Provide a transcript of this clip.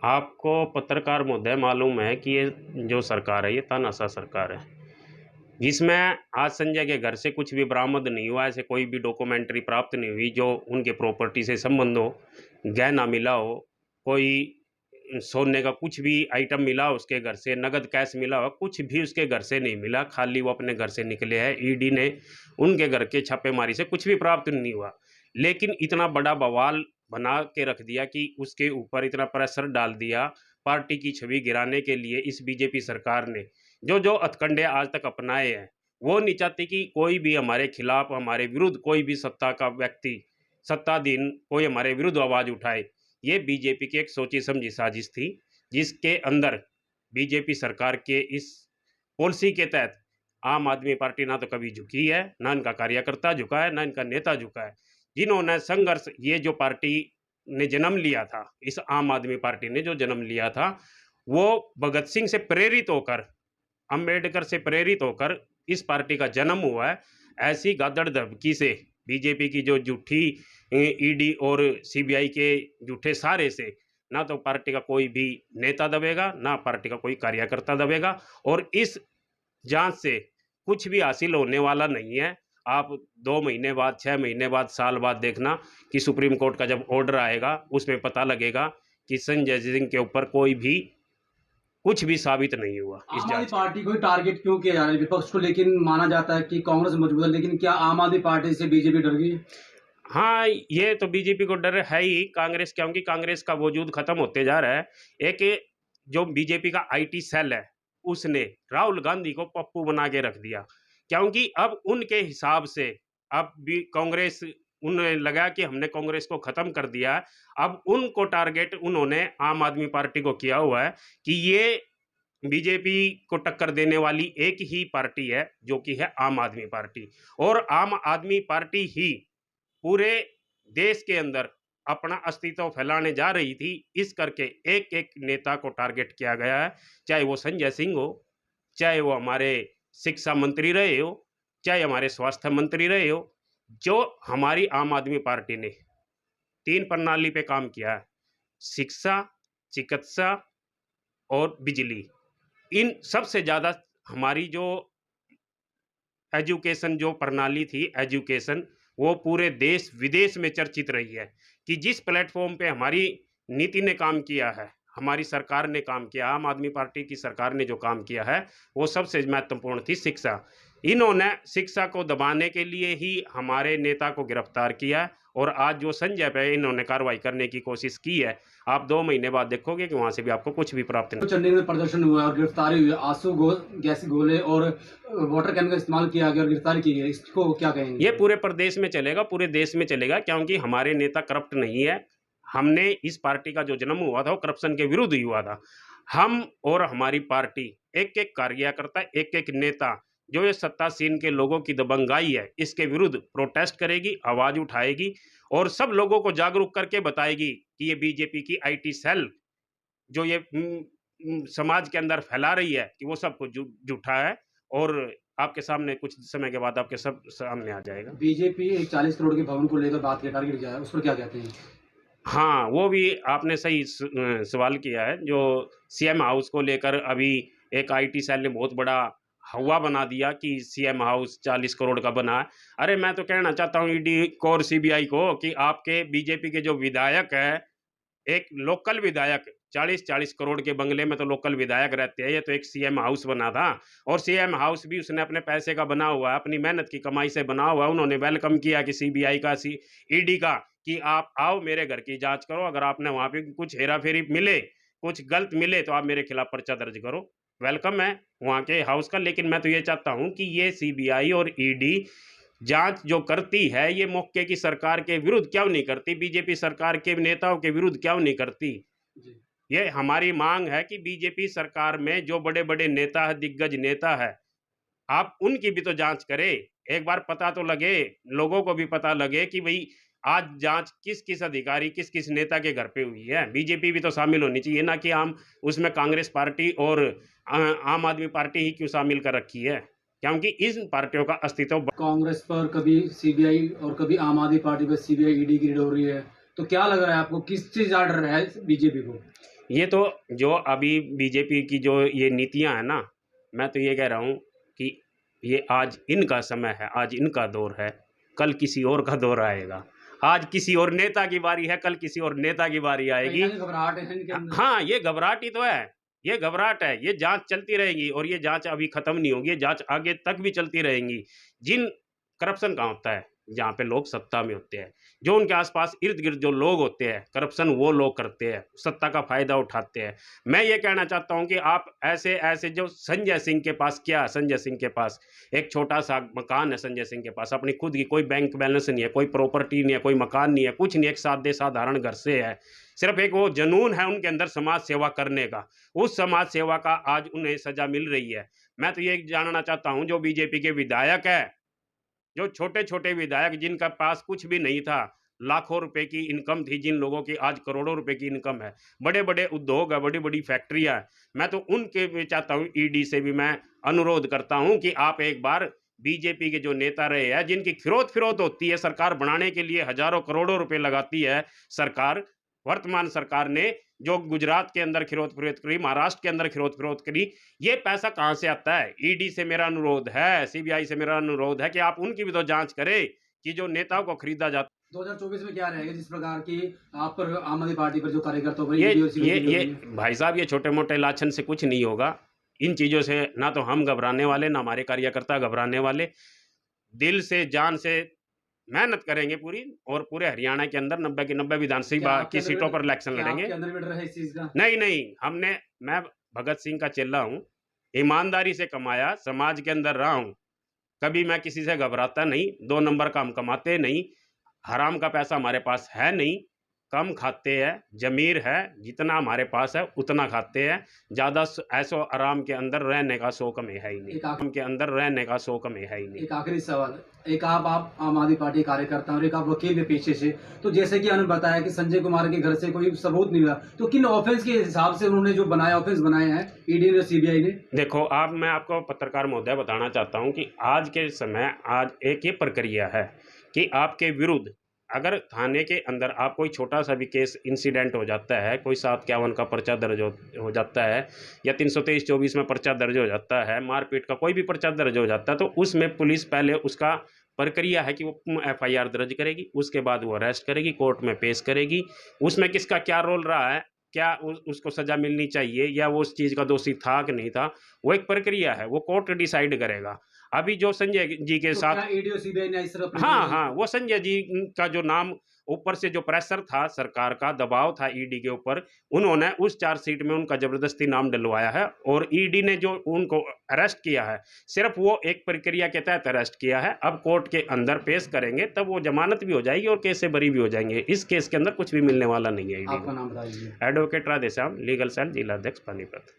आपको पत्रकार महोदय मालूम है कि ये जो सरकार है ये तानाशाह सरकार है, जिसमें आज संजय के घर से कुछ भी बरामद नहीं हुआ, ऐसे कोई भी डॉक्यूमेंट्री प्राप्त नहीं हुई जो उनके प्रॉपर्टी से संबंध हो, गहना मिला हो, कोई सोने का कुछ भी आइटम मिला हो उसके घर से, नगद कैश मिला हो, कुछ भी उसके घर से नहीं मिला। खाली वो अपने घर से निकले हैं। ईडी ने उनके घर के छापेमारी से कुछ भी प्राप्त नहीं हुआ, लेकिन इतना बड़ा बवाल बना के रख दिया कि उसके ऊपर इतना प्रेशर डाल दिया पार्टी की छवि गिराने के लिए। इस बीजेपी सरकार ने जो जो हथकंडे आज तक अपनाए हैं, वो नहीं चाहती कि कोई भी हमारे खिलाफ, हमारे विरुद्ध कोई भी सत्ता का व्यक्ति, सत्ताधीन कोई हमारे विरुद्ध आवाज़ उठाए। ये बीजेपी की एक सोची समझी साजिश थी, जिसके अंदर बीजेपी सरकार के इस पॉलिसी के तहत आम आदमी पार्टी ना तो कभी झुकी है, ना इनका कार्यकर्ता झुका है, ना इनका नेता झुका है। जिन्होंने संघर्ष, ये जो पार्टी ने जन्म लिया था, इस आम आदमी पार्टी ने जो जन्म लिया था, वो भगत सिंह से प्रेरित होकर, अंबेडकर से प्रेरित होकर इस पार्टी का जन्म हुआ है। ऐसी गादड़ धमकी से बीजेपी की जो झूठी ईडी और सीबीआई के झूठे सहारे से ना तो पार्टी का कोई भी नेता दबेगा, ना पार्टी का कोई कार्यकर्ता दबेगा, और इस जांच से कुछ भी हासिल होने वाला नहीं है। आप 2 महीने बाद, 6 महीने बाद, साल बाद देखना कि सुप्रीम कोर्ट का जब ऑर्डर आएगा उसमें पता लगेगा कि संजय सिंह के ऊपर कोई भी कुछ भी साबित नहीं हुआ। इस आम आदमी जांच पार्टी को ही टारगेट क्यों किया जा रहा है विपक्ष को? लेकिन माना जाता है कि कांग्रेस मजबूत है, लेकिन क्या आम आदमी पार्टी से बीजेपी डर गई है? हाँ, ये तो बीजेपी को डर है ही कांग्रेस, क्योंकि कांग्रेस का वजूद खत्म होते जा रहा है। एक जो बीजेपी का आईटी सेल है, उसने राहुल गांधी को पप्पू बना के रख दिया, क्योंकि अब उनके हिसाब से अब भी कांग्रेस, उन्हें लगा कि हमने कांग्रेस को खत्म कर दिया है। अब उनको टारगेट उन्होंने आम आदमी पार्टी को किया हुआ है कि ये बीजेपी को टक्कर देने वाली एक ही पार्टी है, जो कि है आम आदमी पार्टी। और आम आदमी पार्टी ही पूरे देश के अंदर अपना अस्तित्व फैलाने जा रही थी, इस करके एक एक नेता को टारगेट किया गया है। चाहे वो संजय सिंह हो, चाहे वो हमारे शिक्षा मंत्री रहे हो, चाहे हमारे स्वास्थ्य मंत्री रहे हो। जो हमारी आम आदमी पार्टी ने 3 प्रणाली पे काम किया है, शिक्षा, चिकित्सा और बिजली। इन सबसे ज़्यादा हमारी जो एजुकेशन जो प्रणाली थी, एजुकेशन, वो पूरे देश विदेश में चर्चित रही है कि जिस प्लेटफॉर्म पे हमारी नीति ने काम किया है, हमारी सरकार ने काम किया, आम आदमी पार्टी की सरकार ने जो काम किया है, वो सबसे महत्वपूर्ण थी शिक्षा। इन्होंने शिक्षा को दबाने के लिए ही हमारे नेता को गिरफ्तार किया, और आज जो संजय पे इन्होंने कार्रवाई करने की कोशिश की है, आप 2 महीने बाद देखोगे कि वहां से भी आपको कुछ भी प्राप्त नहीं। तो चंडीगढ़ में प्रदर्शन हुआ और गिरफ्तारी हुई, गैस गोले और वाटर कैन का इस्तेमाल किया गया और गिरफ्तारी की गई, इसको क्या कहेंगे? ये पूरे प्रदेश में चलेगा, पूरे देश में चलेगा, क्योंकि हमारे नेता करप्ट नहीं है। हमने इस पार्टी का जो जन्म हुआ था वो करप्शन के विरुद्ध ही हुआ था। हम और हमारी पार्टी, एक एक कार्यकर्ता, एक एक नेता, जो ये सत्तासीन के लोगों की दबंगाई है, इसके विरुद्ध प्रोटेस्ट करेगी, आवाज उठाएगी, और सब लोगों को जागरूक करके बताएगी कि ये बीजेपी की आईटी सेल जो ये समाज के अंदर फैला रही है कि वो सब कुछ झूठा है। और आपके सामने कुछ समय के बाद आपके सब सामने आ जाएगा। बीजेपी एक 40 करोड़ के भवन को लेकर बात के टारगेट किया है, उस पर क्या कहते हैं? हाँ, वो भी आपने सही सवाल किया है। जो सीएम हाउस को लेकर अभी एक आईटी सेल ने बहुत बड़ा हवा बना दिया कि सीएम हाउस 40 करोड़ का बना है। अरे मैं तो कहना चाहता हूँ ईडी को और सीबीआई को कि आपके बीजेपी के जो विधायक है, एक लोकल विधायक 40-40 करोड़ के बंगले में तो लोकल विधायक रहते हैं। ये तो एक सीएम हाउस बना था, और सीएम हाउस भी उसने अपने पैसे का बना हुआ है, अपनी मेहनत की कमाई से बना हुआ है। उन्होंने वेलकम किया कि सीबीआई का, ईडी का, कि आप आओ मेरे घर की जांच करो, अगर आपने वहां पे कुछ हेरा फेरी मिले, कुछ गलत मिले, तो आप मेरे खिलाफ पर्चा दर्ज करो। वेलकम है वहां के हाउस का। लेकिन मैं तो ये चाहता हूं कि ये सीबीआई और ईडी जांच जो करती है, ये मौके की सरकार के विरुद्ध क्यों नहीं करती, बीजेपी सरकार के नेताओं के विरुद्ध क्यों नहीं करती? ये हमारी मांग है कि बीजेपी सरकार में जो बड़े बड़े नेता है, दिग्गज नेता है, आप उनकी भी तो जांच करें। एक बार पता तो लगे, लोगों को भी पता लगे कि भाई आज जांच किस किस अधिकारी, किस किस नेता के घर पे हुई है। बीजेपी भी तो शामिल होनी चाहिए ना, कि आम उसमें कांग्रेस पार्टी और आम आदमी पार्टी ही क्यों शामिल कर रखी है, क्योंकि इन पार्टियों का अस्तित्व। कांग्रेस पर कभी सीबीआई और कभी आम आदमी पार्टी पर सीबीआई ईडी की रेड हो रही है, तो क्या लग रहा है आपको, किस चीज ज्यादा डर है बीजेपी को? ये तो जो अभी बीजेपी की जो ये नीतियां है ना, मैं तो ये कह रहा हूँ कि ये आज इनका समय है, आज इनका दौर है, कल किसी और का दौर आएगा। आज किसी और नेता की बारी है, कल किसी और नेता की बारी कहीं आएगी। ना कहीं घबराहट है इनके अंदर। हाँ, ये घबराहट ही तो है, ये घबराहट है, ये जांच चलती रहेगी और ये जांच अभी खत्म नहीं होगी, ये जांच आगे तक भी चलती रहेंगी। जिन करप्शन कहाँ होता है? जहाँ पे लोग सत्ता में होते हैं, जो उनके आसपास इर्द गिर्द जो लोग होते हैं, करप्शन वो लोग करते हैं, सत्ता का फायदा उठाते हैं। मैं ये कहना चाहता हूँ कि आप ऐसे ऐसे जो संजय सिंह के पास क्या है, संजय सिंह के पास एक छोटा सा मकान है, संजय सिंह के पास अपनी खुद की कोई बैंक बैलेंस नहीं है, कोई प्रॉपर्टी नहीं है, कोई मकान नहीं है, कुछ नहीं है, एक सादे साधारण घर से है। सिर्फ एक वो जुनून है उनके अंदर समाज सेवा करने का, उस समाज सेवा का आज उन्हें सजा मिल रही है। मैं तो ये जानना चाहता हूँ, जो बीजेपी के विधायक है, जो छोटे-छोटे विधायक जिनका पास कुछ भी नहीं था, लाखों रुपए की इनकम थी, जिन लोगों की आज करोड़ों रुपए की इनकम है, बड़े-बड़े उद्योग है, बड़ी-बड़ी फैक्ट्रियाँ हैं, मैं तो उनके भी चाहता हूँ, ईडी से भी मैं अनुरोध करता हूँ कि आप एक बार बीजेपी के जो नेता रहे हैं, जिनकी खिरोत-फिरौत होती है, सरकार बनाने के लिए हज़ारों करोड़ों रुपए लगाती है सरकार, वर्तमान सरकार ने जो गुजरात के अंदर खिरोत-फिरौत करी, महाराष्ट्र के अंदर खिरोत-फिरौत करी, ये पैसा कहाँ से आता है? ईडी से मेरा अनुरोध है, सीबीआई से मेरा अनुरोध है कि आप उनकी भी तो जाँच करें कि जो नेताओं को खरीदा जाता 2024 में क्या रहेगा जिस प्रकार की आप पर आम आदमी पार्टी पर जो कार्यकर्ताओं पर ये ईडी और सीबीआई ये भाई साहब, ये छोटे-मोटे लाछन से कुछ नहीं होगा। इन चीज़ों से ना तो हम घबराने वाले, ना हमारे कार्यकर्ता घबराने वाले। दिल से, जान से मेहनत करेंगे पूरी और पूरे हरियाणा के अंदर 90 की 90 क्या विधानसभा आपके की सीटों पर इलेक्शन क्या लड़ेंगे। आपके अंदर भी डर है इस चीज का? नहीं, नहीं, मैं भगत सिंह का चेला हूँ, ईमानदारी से कमाया, समाज के अंदर रहा हूँ। कभी मैं किसी से घबराता नहीं, 2 नंबर का हम कमाते नहीं, हराम का पैसा हमारे पास है नहीं, कम खाते हैं, ज़मीर है, जितना हमारे पास है उतना खाते हैं, ज़्यादा ऐशो आराम के अंदर रहने का शौक हमें है ही नहीं, आराम के अंदर रहने का शौक हमें है ही नहीं। एक आखिरी सवाल, एक आप आम आदमी पार्टी कार्यकर्ता हैं और एक आप वकील भी पेशे से, तो जैसे कि उन्होंने बताया कि संजय कुमार के घर से कोई सबूत नहीं मिला, तो किन ऑफेंस के हिसाब से उन्होंने जो ऑफेंस बनाए हैं ईडी और सीबीआई ने? देखो, मैं आपको पत्रकार महोदय बताना चाहता हूँ कि आज के समय आज एक ये प्रक्रिया है कि आपके विरुद्ध अगर थाने के अंदर आप कोई छोटा-सा भी केस इंसिडेंट हो जाता है, कोई 751 का पर्चा दर्ज हो जाता है या 323-24 में पर्चा दर्ज हो जाता है, मारपीट का कोई भी पर्चा दर्ज हो जाता है, तो उसमें पुलिस पहले उसका प्रक्रिया है कि वो एफआईआर दर्ज करेगी, उसके बाद वो अरेस्ट करेगी, कोर्ट में पेश करेगी। उसमें किसका क्या रोल रहा है, क्या उसको सज़ा मिलनी चाहिए या वो उस चीज़ का दोषी था कि नहीं था, वो एक प्रक्रिया है, वो कोर्ट डिसाइड करेगा। अभी जो संजय जी के तो साथ क्या ईडी और सीबीआई ने इस तरह हाँ, हाँ, वो संजय जी का जो नाम ऊपर से जो प्रेशर था, सरकार का दबाव था ईडी के ऊपर, उन्होंने उस चार्जशीट में उनका ज़बरदस्ती नाम डलवाया है और ईडी ने जो उनको अरेस्ट किया है, सिर्फ़ वो एक प्रक्रिया के तहत अरेस्ट किया है। अब कोर्ट के अंदर पेश करेंगे, तब वो ज़मानत भी हो जाएगी और केस से बरी भी हो जाएँगे। इस केस के अंदर कुछ भी मिलने वाला नहीं है ईडी आपका को। नाम बताइए? एडवोकेट राधेश्याम, लीगल सेल, जिला अध्यक्ष, पानीपत।